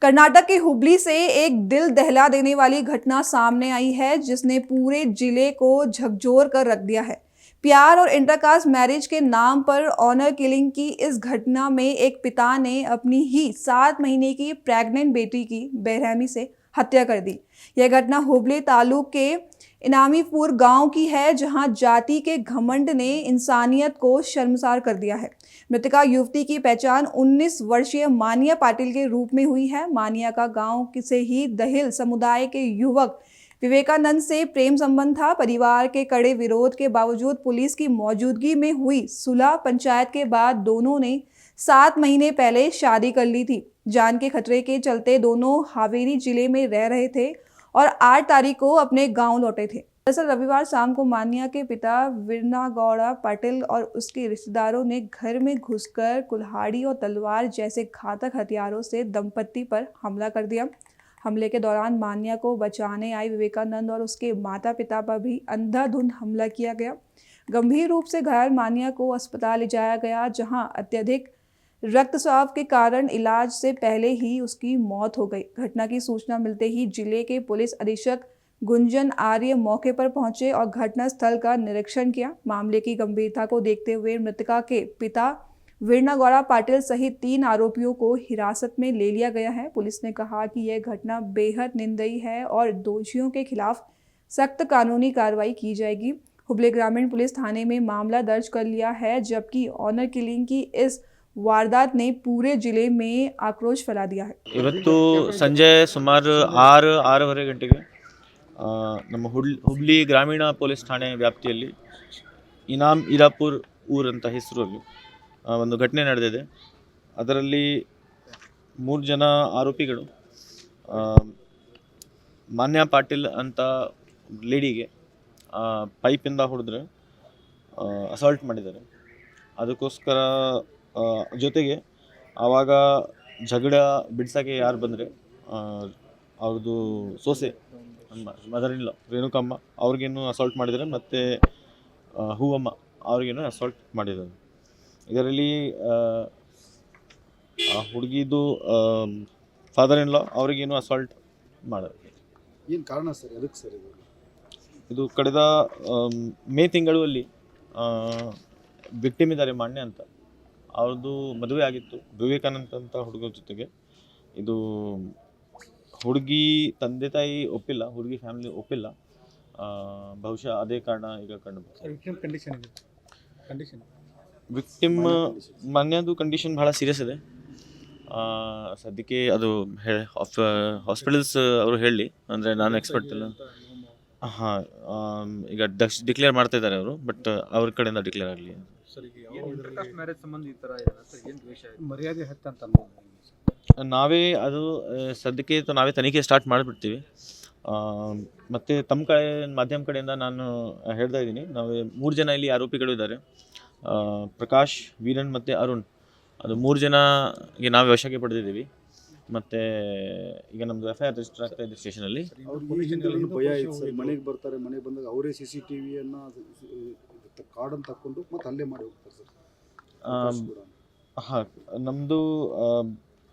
कर्नाटक के हुबली से एक दिल दहला देने वाली घटना सामने आई है जिसने पूरे जिले को झकझोर कर रख दिया है। प्यार और इंटरकास्ट मैरिज के नाम पर ऑनर किलिंग की इस घटना में एक पिता ने अपनी ही 7 महीने की प्रेग्नेंट बेटी की बेरहमी से हत्या कर दी। यह घटना हुबली तालुक के इनामीपुर गांव की है, जहां जाति के घमंड ने इंसानियत को शर्मसार कर दिया है। मृतका युवती की पहचान 19 वर्षीय मानिया पाटिल के रूप में हुई है। मानिया का गांव से ही दहिल समुदाय के युवक विवेकानंद से प्रेम संबंध था। परिवार के कड़े विरोध के बावजूद पुलिस की मौजूदगी में हुई सुलह पंचायत के बाद दोनों ने 7 महीने पहले शादी कर ली थी। जान के खतरे के चलते दोनों हावेरी जिले में रह रहे थे और 8 तारीख को अपने गांव लौटे थे। दरअसल रविवार शाम को मानिया के पिता वीरनागौड़ा पाटिल और उसके रिश्तेदारों ने घर में घुसकर कुल्हाड़ी और तलवार जैसे घातक हथियारों से दंपत्ति पर हमला कर दिया। हमले के दौरान मानिया को बचाने आए विवेकानंद और उसके माता पिता पर भी अंधाधुंध हमला किया गया। गंभीर रूप से घायल मानिया को अस्पताल ले जाया गया, जहां अत्यधिक रक्तस्राव के कारण इलाज से पहले ही उसकी मौत हो गई। घटना की सूचना मिलते ही जिले के पुलिस अधीक्षक गुंजन आर्य मौके पर पहुंचे और घटना स्थल का निरीक्षण किया। मामले की गंभीरता को देखते हुए मृतका के पिता वीरनागौड़ा पाटिल सहित 3 आरोपियों को हिरासत में ले लिया गया है। पुलिस ने कहा कि यह घटना बेहद निंदनीय है और दोषियों के खिलाफ सख्त कानूनी कार्रवाई की जाएगी। हुबली ग्रामीण पुलिस थाने में मामला दर्ज कर लिया है, जबकि ऑनर किलिंग की इस वारदात ने पूरे जिले में आक्रोश फैला दिया है। ಇವತ್ತು ಸಂಜೆ ಸುಮಾರು 6-6:30 ಗಂಟೆಗೆ ನಮ್ಮ ಹುಬ್ಳಿ ಗ್ರಾಮೀಣ ಪೊಲೀಸ್ ಠಾಣೆ ವ್ಯಾಪ್ತಿಯಲ್ಲಿ ಇನಾಮ್ ಇರಾಪುರ್ ಊರ್ ಅಂತ ಹೆಸರಲ್ಲಿ ಒಂದು ಘಟನೆ ನಡೆದಿದೆ. ಅದರಲ್ಲಿ 3 ಜನ ಆರೋಪಿಗಳು ಮಾನ್ಯ ಪಾಟೀಲ್ ಅಂತ ಲೇಡಿಗೆ ಪೈಪಿಂದ ಹೊಡೆದ್ರೆ ಅಸಾಲ್ಟ್ ಮಾಡಿದ್ದಾರೆ. ಅದಕ್ಕೋಸ್ಕರ ಜೊತೆಗೆ ಆವಾಗ ಜಗಳ ಬಿಡ್ಸೋಕ್ಕೆ ಯಾರು ಬಂದರೆ ಅವ್ರದ್ದು ಸೊಸೆ ಮದರ್ ಇನ್ ಲಾ ರೇಣುಕಮ್ಮ ಅವ್ರಿಗೇನು ಅಸಾಲ್ಟ್ ಮಾಡಿದ್ದಾರೆ, ಮತ್ತು ಹೂವಮ್ಮ ಅವ್ರಿಗೇನು ಅಸಾಲ್ಟ್ ಮಾಡಿದ್ದಾರೆ. ಇದರಲ್ಲಿ ಹುಡುಗಿದು ಫಾದರ್ ಇನ್ ಲಾ ಅವ್ರಿಗೇನು ಅಸಾಲ್ಟ್ ಮಾಡೋದು. ಏನು ಕಾರಣ ಸರ್? ಅದಕ್ಕೆ ಸರ್ ಇದು ಕಳೆದ ಮೇ ತಿಂಗಳಲ್ಲಿ ವಿಕ್ಟಿಮ್ ಇದ್ದಾರೆ ಮಾನ್ಯ ಅಂತ, ಅವ್ರದ್ದು ಮದುವೆ ಆಗಿತ್ತು ವಿವೇಕಾನಂದ್ ಅಂತ ಹುಡುಗರ ಜೊತೆಗೆ. ಇದು ಹುಡುಗಿ ತಂದೆ ತಾಯಿ ಒಪ್ಪಿಲ್ಲ, ಹುಡುಗಿ ಫ್ಯಾಮಿಲಿ ಒಪ್ಪಿಲ್ಲ. ಬಹುಶಃ ಅದೇ ಕಾರಣ ಈಗ ಕಂಡು ವಿಕ್ಟಿಮ್ ಮಾನ್ಯದು ಕಂಡೀಷನ್ ಭಾಳ ಸೀರಿಯಸ್ ಇದೆ. ಸದ್ಯಕ್ಕೆ ಅದು ಹಾಸ್ಪಿಟಲ್ಸ್ ಅವರು ಹೇಳಿ, ಅಂದರೆ ನಾನು ಎಕ್ಸ್ಪರ್ಟ್ ಇಲ್ಲ. ಈಗ ಡಿಕ್ಲೇರ್ ಮಾಡ್ತಾ ಇದ್ದಾರೆ ಅವರು, ಬಟ್ ಅವ್ರ ಕಡೆಯಿಂದ ಡಿಕ್ಲೇರ್ ಆಗಲಿ. ನಾವೇ ಅದು ಸದ್ಯಕ್ಕೆ ನಾವೇ ತನಿಖೆ ಸ್ಟಾರ್ಟ್ ಮಾಡಿಬಿಡ್ತೀವಿ. ಮತ್ತು ತಮ್ಮ ಕಡೆ ಮಾಧ್ಯಮ ಕಡೆಯಿಂದ ನಾನು ಹೇಳ್ತಾ ಇದ್ದೀನಿ, ನಾವು 3 ಜನ ಇಲ್ಲಿ ಆರೋಪಿಗಳು ಇದ್ದಾರೆ, ಪ್ರಕಾಶ್, ವೀರನ್ ಮತ್ತು ಅರುಣ್. ಅದು 3 ಜನಗೆ ನಾವು ವಶಕ್ಕೆ ಪಡೆದಿದ್ದೀವಿ. ಮತ್ತು ಈಗ ನಮ್ಮದು FIR ರಿಜಿಸ್ಟರ್ ಆಗ್ತಾ ಇದೆ ಸ್ಟೇಷನಲ್ಲಿ. ಭಯ ಇದೆ ಸರ್, ಮನೆಗೆ ಬರ್ತಾರೆ, ಮನೆಗೆ ಬಂದಾಗ ಅವರೇ CCTVಯನ್ನು ಕಾರ್ಡನ್ನು ತಕ್ಕೊಂಡು ಮತ್ತು ಅಲ್ಲೇ ಮಾಡಿ ಹೋಗ್ತಾರೆ ಸರ್. ಹಾಂ, ನಮ್ಮದು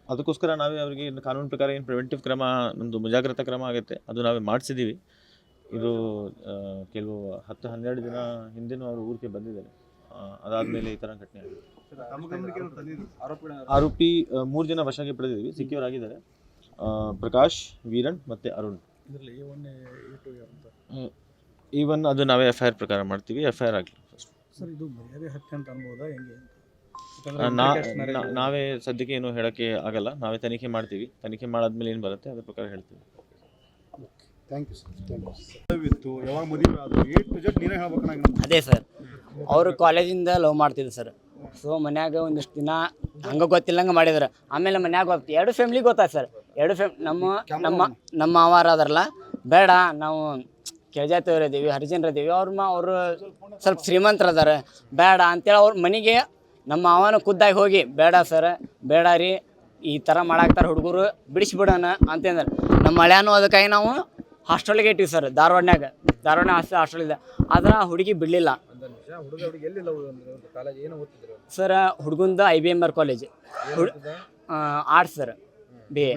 ಅದಕ್ಕೋಸ್ಕರ ನಾವೇ ಅವರಿಗೆ ಕಾನೂನು ಪ್ರಕಾರ ಏನು ಪ್ರಿವೆಂಟಿವ್ ಕ್ರಮ, ನಮ್ಮದು ಮುಂಜಾಗ್ರತಾ ಕ್ರಮ ಆಗುತ್ತೆ, ಅದು ನಾವೇ ಮಾಡಿಸಿದ್ದೀವಿ. ಇದು ಕೆಲವು 10-12 ದಿನ ಹಿಂದೆನೂ ಅವರು ಊರಿಗೆ ಬಂದಿದ್ದಾರೆ. ಅದಾದಮೇಲೆ ಈ ಥರ ಘಟನೆ ಆಗಿದೆ. ಆರೋಪಿ 3 ಜನ ವಶಕ್ಕೆ ಪಡೆದಿದ್ದೀವಿ, ಸಿಕ್ಯೂರ್ ಆಗಿದ್ದಾರೆ. ಪ್ರಕಾಶ್, ವೀರನ್ ಮತ್ತು ಅರುಣ್. ಈವನ್ ಅದು ನಾವೇ FIR ಪ್ರಕಾರ ಮಾಡ್ತೀವಿ, FIR ಆಗಲಿ. ನಾವೇ ಸದ್ಯಕ್ಕೆ ಏನು ಹೇಳೋಕ್ಕೆ ಆಗಲ್ಲ, ನಾವೇ ತನಿಖೆ ಮಾಡ್ತೀವಿ. ತನಿಖೆ ಮಾಡಾದ್ಮೇಲೆ ಏನು ಬರುತ್ತೆ ಅದ್ರ ಪ್ರಕಾರ ಹೇಳ್ತೀವಿ. Thank you sir. ಯಾವಾಗ ಮದುವೆ ಆದರೂ A to Z ನೀನೇ ಹೇಳ್ಬೇಕು. ಅದೇ ಸರ್, ಅವರು ಕಾಲೇಜಿಂದ ಲವ್ ಮಾಡ್ತಿದ್ರು ಸರ್. ಸೊ ಮನ್ಯಾಗ ಒಂದಿಷ್ಟು ದಿನ ಹಂಗೆ ಗೊತ್ತಿಲ್ಲಂಗೆ ಮಾಡಿದ್ರು. ಆಮೇಲೆ ಮನ್ಯಾಗ 2 ಫ್ಯಾಮ್ಲಿಗೆ ಗೊತ್ತಾಯ್ತು ಸರ್. 2 ನಮ್ಮ ಮಾವಾರ ಅದಾರಲ್ಲ, ಬೇಡ ನಾವು ಕೆಳಜಾತಿಯವ್ರು ಇದ್ದೀವಿ, ಹರಿಜನರು ಇದ್ದೀವಿ, ಅವರು ಸ್ವಲ್ಪ ಶ್ರೀಮಂತರು ಅದಾರೆ, ಬೇಡ ಅಂತೇಳಿ ಅವ್ರ ಮನೆಗೆ ನಮ್ಮ ಮಾವನ ಖುದ್ದಾಗಿ ಹೋಗಿ, ಬೇಡ ಸರ್, ಬೇಡ ರೀ, ಈ ಥರ ಮಾಡಾಕ್ತಾರೆ ಹುಡುಗರು, ಬಿಡಿಸ್ಬಿಡೋಣ ಅಂತಂದ್ರೆ ನಮ್ಮ ಹಳ್ಯಾನು ಅದಕ್ಕಾಗಿ ನಾವು ಹಾಸ್ಟೆಲ್ಗೆ ಇಟ್ಟಿವಿ ಸರ್. ಧಾರವಾಡನಾಗ ಹಾಸ್ಟೆಲ್ ಇದೆ. ಆದ್ರೆ ಹುಡುಗಿ ಬಿಡಲಿಲ್ಲ ಸರ್. ಹುಡುಗಂದು IBMR college, arts sir. B A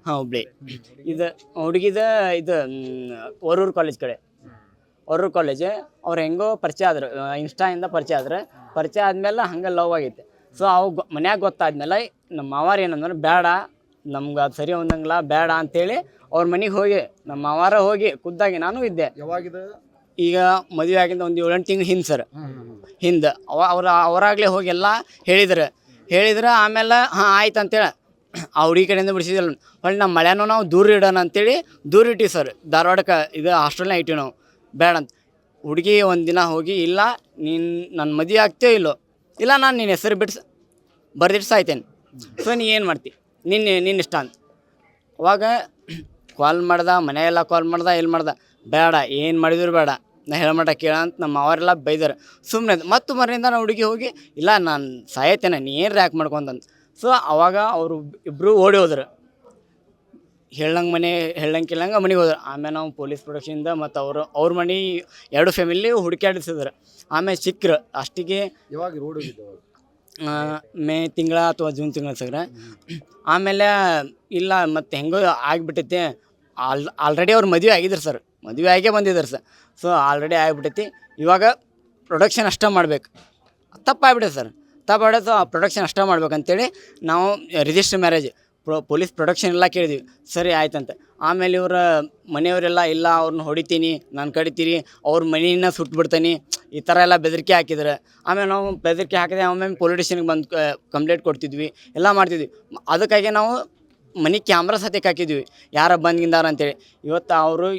ಹಾಂ ಹುಬ್ಳಿ. ಇದು ಹುಡುಗಿದ ಇದು ವರೂರು ಕಾಲೇಜ್ ಕಡೆ, ವರೂರು ಕಾಲೇಜ್. ಅವ್ರು ಹೆಂಗೋ ಪರಿಚಯ ಆದ್ರೆ ಇನ್ಸ್ಟಾಯಿಂದ ಪರಿಚಯ ಆದ್ಮೇಲೆ ಹಂಗೆ ಲವ್ ಆಗೈತೆ. ಸೊ ಅವು ಮನ್ಯಾಗ ಗೊತ್ತಾದ್ಮೇಲೆ ನಮ್ಮ ಮಾವಾರ ಏನಂದ್ರೆ ಬೇಡ ನಮ್ಗೆ ಅದು ಸರಿ ಹೊಂದಂಗಿಲ್ಲ ಬೇಡ ಅಂತೇಳಿ ಅವ್ರ ಮನೆಗೆ ಹೋಗಿ ನಮ್ಮ ಮಾವಾರ ಹೋಗಿ ಖುದ್ದಾಗಿ ನಾನು ಇದ್ದೆ. ಯಾವಾಗಿದೆ ಈಗ ಮದುವೆ ಆಗಿಂದ ಒಂದು 7-8 ತಿಂಗಳು ಹಿಂದೆ ಸರ್, ಹಿಂದೆ ಅವರಾಗಲೇ ಹೋಗಿ ಎಲ್ಲ ಹೇಳಿದ್ರೆ ಆಮೇಲೆ ಹಾಂ ಆಯ್ತು ಅಂತೇಳಿ ಆ ಹುಡುಗಿ ಕಡೆಯಿಂದ ಬಿಡಿಸಿದಿಲ್ಲ. ಹೊಳ್ಳಿ ನಮ್ಮ ಮಳೆನೂ ನಾವು ದೂರ ಇಡೋಣ ಅಂತೇಳಿ ದೂರ ಇಟ್ಟಿವಿ ಸರ್. ಧಾರವಾಡಕ್ಕೆ ಇದು ಹಾಸ್ಟೆಲ್ನ ಇಟ್ಟಿವಿ ನಾವು ಬೇಡ ಅಂತ. ಹುಡುಗಿ ಒಂದು ದಿನ ಹೋಗಿ ಇಲ್ಲ ನೀನು ನನ್ನ ಮದುವೆ ಆಗ್ತೇವೆ ಇಲ್ಲ ನಾನು ನಿನ್ನ ಹೆಸರು ಬರ್ದಿಟ್ಟು ಸಾಯ್ತೇನೆ, ಸೊ ನೀ ಏನು ಮಾಡ್ತಿ ನಿನ್ನ ಇಷ್ಟ ಅಂತ. ಅವಾಗ ಕಾಲ್ ಮಾಡ್ದೆ, ಮನೆಯೆಲ್ಲ ಕಾಲ್ ಮಾಡ್ದೆ ಬೇಡ ಏನು ಮಾಡಿದ್ರು ಬೇಡ ನಾ ಹೇಳಮಟ ಕೇಳ ಅಂತ ನಮ್ಮ ಅವರೆಲ್ಲ ಬೈದಾರೆ. ಸುಮ್ಮನೆ ಮತ್ತು ಮರಿಂದ ನಾನು ಹುಡುಗಿ ಹೋಗಿ ಇಲ್ಲ ನಾನು ಸಾಯ್ತೇನೆ ನೀ ಏನು ರ್ಯಾಕ್ ಮಾಡ್ಕೊಂತಂದು. ಸೊ ಅವಾಗ ಅವರು ಇಬ್ಬರು ಓಡಿ ಹೋದ್ರು. ಹೇಳಂಗೆ ಮನೆಗೆ ಹೋದ್ರು. ಆಮೇಲೆ ನಾವು ಪೊಲೀಸ್ ಪ್ರೊಟೆಕ್ಷನಿಂದ ಮತ್ತು ಅವ್ರ ಮನೆ 2 ಫ್ಯಾಮಿಲಿ ಹುಡುಕಾಡಿಸಿದ್ರು. ಆಮೇಲೆ ಸಿಕ್ಕರು. ಅಷ್ಟಿಗೆ ಯಾವಾಗ ರೋಡ್ ಹೋಗಿದ್ದು ಮೇ ತಿಂಗಳ ಅಥವಾ ಜೂನ್ ತಿಂಗಳ ಸಗ್ರ. ಆಮೇಲೆ ಇಲ್ಲ ಮತ್ತು ಹೆಂಗೋ ಆಗಿಬಿಟ್ಟೈತಿ. ಆಲ್ರೆಡಿ ಅವ್ರು ಮದುವೆ ಆಗಿದ್ರು ಸರ್, ಮದುವೆ ಆಗೇ ಬಂದಿದ್ದಾರೆ ಸರ್. So already ಆಗಿಬಿಟ್ಟೈತಿ. ಇವಾಗ ಪ್ರೊಡಕ್ಷನ್ ಅಷ್ಟೇ ಮಾಡ್ಬೇಕು. ತಪ್ಪಾಗ್ಬಿಟ್ಟೈತೆ ಸರ್, ತಪ್ಪಾಗ್ಬಿಟ್ಟು ಪ್ರೊಡಕ್ಷನ್ ಅಷ್ಟೇ ಮಾಡ್ಬೇಕಂತೇಳಿ ನಾವು ರಿಜಿಸ್ಟರ್ ಮ್ಯಾರೇಜ್ ಪೊಲೀಸ್ ಪ್ರೊಡಕ್ಷನ್ ಎಲ್ಲ ಕೇಳಿದ್ವಿ. ಸರಿ ಆಯ್ತಂತೆ. ಆಮೇಲೆ ಇವ್ರ ಮನೆಯವರೆಲ್ಲ ಇಲ್ಲ ಅವ್ರನ್ನ ಹೊಡಿತೀನಿ ನಾನು ಕಡಿತೀರಿ ಅವ್ರ ಮನೆಯನ್ನ ಸುಟ್ಬಿಡ್ತೀನಿ ಈ ಥರ ಎಲ್ಲ ಬೆದರಿಕೆ ಹಾಕಿದ್ರೆ. ಆಮೇಲೆ ನಾವು ಬೆದರಿಕೆ ಹಾಕಿದೆ. ಆಮೇಲೆ ಪೊಲೀಸ್ ಸ್ಟೇಷನ್ಗೆ ಬಂದು ಕಂಪ್ಲೇಂಟ್ ಕೊಡ್ತಿದ್ವಿ, ಎಲ್ಲ ಮಾಡ್ತಿದ್ವಿ. ಅದಕ್ಕಾಗಿ ನಾವು ಮನೆ ಕ್ಯಾಮ್ರಾ ಸತ್ಯಕ್ಕೆ ಹಾಕಿದ್ವಿ ಯಾರ ಬಂದ್ಗಿಂದಾರ ಅಂತೇಳಿ. ಇವತ್ತು ಅವರು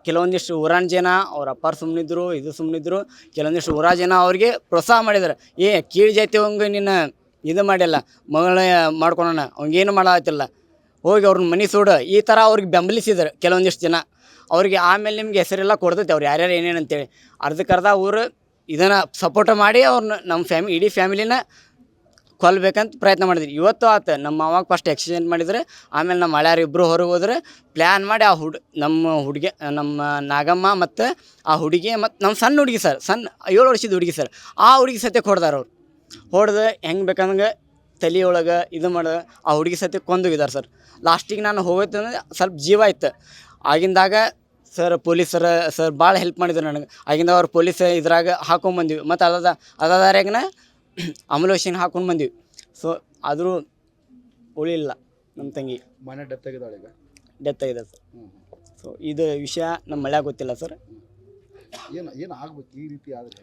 ಕೆಲವೊಂದಿಷ್ಟು ಊರಾನ ಜನ ಅವ್ರ ಅಪ್ಪಾರು ಸುಮ್ಮನಿದ್ರು, ಇದು ಸುಮ್ಮನಿದ್ರು. ಕೆಲವೊಂದಿಷ್ಟು ಊರ ಜನ ಅವ್ರಿಗೆ ಪ್ರೋತ್ಸಾಹ ಮಾಡಿದ್ದಾರೆ. ಕೀಳು ಜಾತಿ ಹಂಗೆ ನಿನ್ನ ಇದು ಮಾಡಿಲ್ಲ ಮಗಳ ಮಾಡ್ಕೊಳೋಣ ಅವಂಗೇನು ಮಾಡತ್ತಿಲ್ಲ ಹೋಗಿ ಅವ್ರನ್ನ ಮನೆ ಸುಡು ಈ ಥರ ಅವ್ರಿಗೆ ಬೆಂಬಲಿಸಿದ್ದಾರೆ ಕೆಲವೊಂದಿಷ್ಟು ಜನ ಅವ್ರಿಗೆ. ಆಮೇಲೆ ನಿಮ್ಗೆ ಹೆಸರೆಲ್ಲ ಕೊಡ್ತೈತೆ ಅವ್ರು ಯಾರ್ಯಾರು ಏನೇನು ಅಂತೇಳಿ. ಅರ್ಧಕ್ಕರ್ಧ ಊರು ಇದನ್ನು ಸಪೋರ್ಟ್ ಮಾಡಿ ಅವ್ರನ್ನ ನಮ್ಮ ಇಡೀ ಫ್ಯಾಮಿಲಿನ ಕೊಲ್ಲಬೇಕಂತ ಪ್ರಯತ್ನ ಮಾಡಿದ್ವಿ. ಇವತ್ತು ಆತ ನಮ್ಮ ಅವಾಗ ಫಸ್ಟ್ ಎಕ್ಸ್ಚೇಂಜ್ ಮಾಡಿದರೆ ಆಮೇಲೆ ನಮ್ಮ ಹಳ್ಯಾರು ಇಬ್ಬರು ಹೊರಗೆ ಹೋದ್ರೆ ಪ್ಲ್ಯಾನ್ ಮಾಡಿ ನಮ್ಮ ನಾಗಮ್ಮ ಮತ್ತು ಆ ಹುಡುಗಿ ಮತ್ತು ನಮ್ಮ ಸಣ್ಣ ಹುಡುಗಿ ಸರ್, ಸಣ್ಣ 7 ವರ್ಷದ ಹುಡುಗಿ ಸರ್, ಆ ಹುಡುಗಿ ಸತ್ಯಕ್ಕೆ ಹೊಡೆದಾರ ಅವ್ರು. ಹೊಡೆದು ಹೆಂಗೆ ಬೇಕಂಗೆ ತಲೆಯೊಳಗೆ ಇದು ಮಾಡೋದು ಆ ಹುಡುಗಿ ಸತ್ಯಕ್ಕೆ ಕೊಂದೋಗಿದ್ದಾರೆ ಸರ್. ಲಾಸ್ಟಿಗೆ ನಾನು ಹೋಗೋತ್ತಂದ್ರೆ ಸ್ವಲ್ಪ ಜೀವ ಇತ್ತು. ಆಗಿಂದಾಗ ಸರ್ ಪೊಲೀಸರ ಸರ್ ಭಾಳ ಹೆಲ್ಪ್ ಮಾಡಿದ್ರು ನನಗೆ. ಆಗಿಂದ ಅವ್ರು ಪೊಲೀಸ್ ಇದ್ರಾಗ ಹಾಕೊಂಡ್ಬಂದಿವಿ ಮತ್ತು ಅದಾದಾರ್ಯಾಗನ ಅಮಲೋಷನ್ ಹಾಕೊಂಡು ಬಂದೀವಿ. ಸೊ ಆದರೂ ಉಳಿಲ್ಲ ನಮ್ಮ ತಂಗಿ. ಮನೆ ಡೆತ್ ಆಗಿದ್ದಾಳೆ ಈಗ, ಡೆತ್ ಆಗಿದೆ ಸರ್. ಸೊ ಇದು ವಿಷಯ ನಮ್ಮ ಮಳ್ಯಾಗ ಗೊತ್ತಿಲ್ಲ ಸರ್. ಏನು ಆಗ್ಬೇಕು ಈ ರೀತಿ ಆದರೆ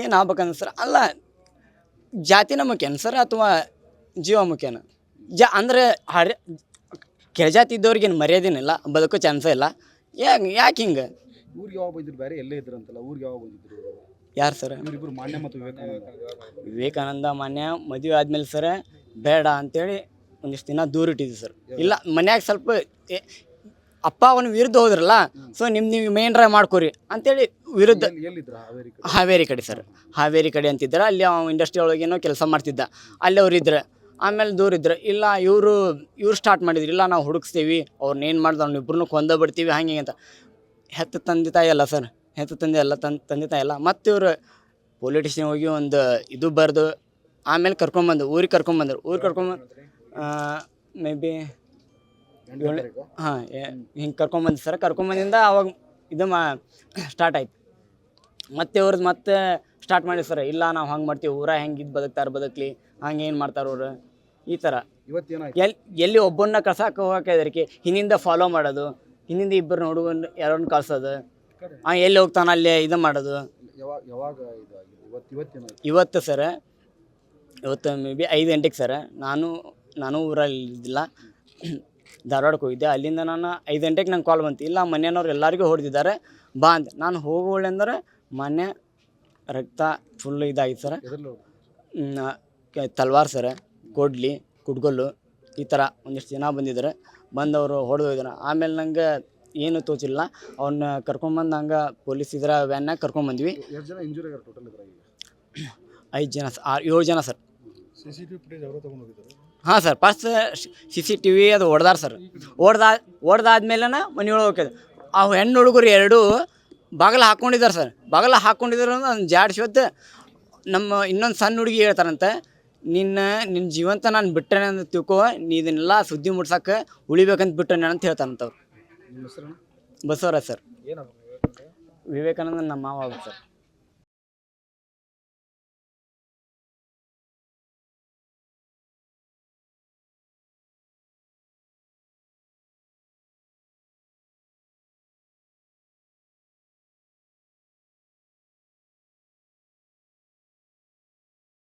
ಏನು ಆಗ್ಬೇಕಂದ್ರೆ ಸರ್ ಅಲ್ಲ ಜಾತಿನ ಮುಖ್ಯನ ಸರ್ ಅಥವಾ ಜೀವ ಮುಖ್ಯನ? ಅಂದರೆ ಕೆಳಜಾತಿ ಇದ್ದವ್ರಿಗೇನು ಮರ್ಯಾದೆನಿಲ್ಲ, ಬದುಕೋ ಚಾನ್ಸೇ ಇಲ್ಲ. ಯಾಕೆ ಹಿಂಗೆ? ಊರಿಗೆ ಯಾವಾಗ ಬಂದಿದ್ರು? ಬೇರೆ ಎಲ್ಲೇ ಇದ್ರಂತಲ್ಲ, ಊರಿಗೆ ಯಾವಾಗ ಬಂದಿದ್ರು? ಯಾರು ಸರ್? ಇವರಿಬ್ಬರು ಮಾನ್ಯ ಮತ್ತು ವಿವೇಕಾನಂದ ಮಾನ್ಯ ಮದುವೆ ಆದಮೇಲೆ ಸರ್ ಬೇಡ ಅಂತೇಳಿ ಒಂದಿಷ್ಟು ದಿನ ದೂರ ಇಟ್ಟಿದ್ವಿ ಸರ್. ಇಲ್ಲ ಮನ್ಯಾಗ ಸ್ವಲ್ಪ ಅಪ್ಪ ಅವನ ವಿರುದ್ಧ ಹೋದ್ರಲ್ಲ, ಸೊ ನೀವು ಮೇನ್ ಡ್ರೈವ್ ಮಾಡ್ಕೊರಿ ಅಂತೇಳಿ ವಿರುದ್ಧ. ಹಾವೇರಿ ಕಡೆ ಸರ್, ಹಾವೇರಿ ಕಡೆ ಅಂತಿದ್ದಾರೆ. ಅಲ್ಲಿ ಅವ್ನು ಇಂಡಸ್ಟ್ರಿ ಒಳಗೇನೋ ಕೆಲಸ ಮಾಡ್ತಿದ್ದ, ಅಲ್ಲಿ ಅವ್ರು ಇದ್ರೆ. ಆಮೇಲೆ ದೂರ ಇದ್ರೆ ಇಲ್ಲ ಇವರು ಸ್ಟಾರ್ಟ್ ಮಾಡಿದ್ರು, ಇಲ್ಲ ನಾವು ಹುಡುಕ್ಸ್ತೀವಿ ಅವ್ರನ್ನೇನು ಮಾಡ್ದು ಅವ್ನಿಬ್ರು ಕೊಂದ ಬಿಡ್ತೀವಿ ಹಂಗೆ ಅಂತ. ಹೆತ್ತ ತಂದೆ ತಾಯಿ ಅಲ್ಲ ಸರ್, ಹೆತ್ತ ತಂದೆ ಅಲ್ಲ, ತಂದೆ ತಾಯಿ ಅಲ್ಲ. ಮತ್ತು ಇವರು ಪೊಲಿಟಿಷಿಯನ್ ಹೋಗಿ ಒಂದು ಇದು ಬರೆದು ಆಮೇಲೆ ಊರಿಗೆ ಕರ್ಕೊಂಬಂದರು. ಮೇ ಬಿ ಹಾಂ ಹಿಂಗೆ ಕರ್ಕೊಂಬಂದು ಸರ್. ಕರ್ಕೊಂಬಂದಿಂದ ಅವಾಗ ಇದು ಸ್ಟಾರ್ಟ್ ಆಯ್ತು. ಮತ್ತೆ ಅವ್ರದ್ದು ಮತ್ತೆ ಸ್ಟಾರ್ಟ್ ಮಾಡಿ ಸರ್, ಇಲ್ಲ ನಾವು ಹಂಗೆ ಮಾಡ್ತೀವಿ, ಊರ ಹೆಂಗೆ ಇದು ಬದುಕಲಿ ಹಂಗೆ ಏನು ಮಾಡ್ತಾರೆ ಅವರು ಈ ಥರ. ಎಲ್ಲಿ ಒಬ್ಬನ್ನ ಕಳ್ಸಕ್ಕೆ ಹೋಗಕ್ಕೆ ಹೆದರಿಕೆ, ಹಿಂದಿಂದ ಫಾಲೋ ಮಾಡೋದು, ಹಿಂದಿಂದ ಇಬ್ಬರು ನೋಡುವಂದು ಯಾರನ್ನು ಕಳ್ಸೋದು, ಎಲ್ಲಿ ಹೋಗ್ತಾನೆ ಅಲ್ಲೇ ಇದು ಮಾಡೋದು. ಇವತ್ತು ಸರ್, ಇವತ್ತು ಮೇ ಬಿ 5 ಗಂಟೆಗೆ ಸರ್. ನಾನು ಊರಲ್ಲಿ ಇದ್ದಿಲ್ಲ, ಧಾರವಾಡಕ್ಕೆ ಹೋಗಿದ್ದೆ. ಅಲ್ಲಿಂದ ನಾನು 5 ಗಂಟೆಗೆ ನಂಗೆ ಕಾಲ್ ಬಂತು, ಇಲ್ಲ ಮನೆಯವ್ರು ಎಲ್ಲರಿಗೂ ಹೊಡೆದಿದ್ದಾರೆ ಬಾ ಅಂತ. ನಾನು ಹೋಗೋಳೆ ಅಂದ್ರೆ ಮೊನ್ನೆ ರಕ್ತ ಫುಲ್ ಇದಾಗಿತ್ತು ಸರ್. ತಲ್ವಾರ್ ಸರ್, ಕೊಡ್ಲಿ, ಕುಡ್ಗೊಲ್ಲು ಈ ಥರ ಒಂದಿಷ್ಟು ಜನ ಬಂದಿದ್ದಾರೆ. ಬಂದವರು ಹೊಡೆದು ಹೋಗಿದ್ದಾರೆ. ಆಮೇಲೆ ನಂಗೆ ಏನು ತೋಚಿಲ್ಲ, ಅವ್ನ ಕರ್ಕೊಂಬಂದು ಹಂಗೆ ಪೊಲೀಸ್ ಇದರ ವ್ಯಾನ್ನಾಗ ಕರ್ಕೊಂಬಂದ್ವಿ. 5 ಜನ 7 ಜನ ಸರ್. ಹಾಂ ಸರ್, ಫಸ್ಟ್ CCTV ಅದು ಹೊಡೆದಾರ ಸರ್. ಹೊಡೆದಾದ್ಮೇಲೆ ಮನೆಯೊಳಗೆ ಹೋಗ್ಯದ. ಆ ಹೆಣ್ಣು ಹುಡುಗರು 2 ಬಾಗಿಲು ಹಾಕ್ಕೊಂಡಿದ್ದಾರೆ ಸರ್. ಬಾಗಿಲು ಹಾಕ್ಕೊಂಡಿದ್ದಾರೆ ಅಂದ್ರೆ ಜಾಡ್ಸಿ ಹೊತ್ತು ನಮ್ಮ ಇನ್ನೊಂದು ಸಣ್ಣ ಹುಡುಗಿ ಹೇಳ್ತಾರಂತೆ, ನಿನ್ನ ಜೀವಂತ ನಾನು ಬಿಟ್ಟನೆ ಅಂತ ತಿಳ್ಕೊ, ನೀ ಇದನ್ನೆಲ್ಲ ಸುದ್ದಿ ಮುಟ್ಸಕ್ಕೆ ಉಳಿಬೇಕಂತ ಬಿಟ್ಟನೆ ಅಂತ ಹೇಳ್ತಾನಂತವ್ರು. ನಿಮ್ಮ ಹೆಸರು ಬಸವರಾಜ್ ಸರ್. ಏನಾಗ ವಿವೇಕಾನಂದ ನಮ್ಮ ಮಾವ ಸರ್.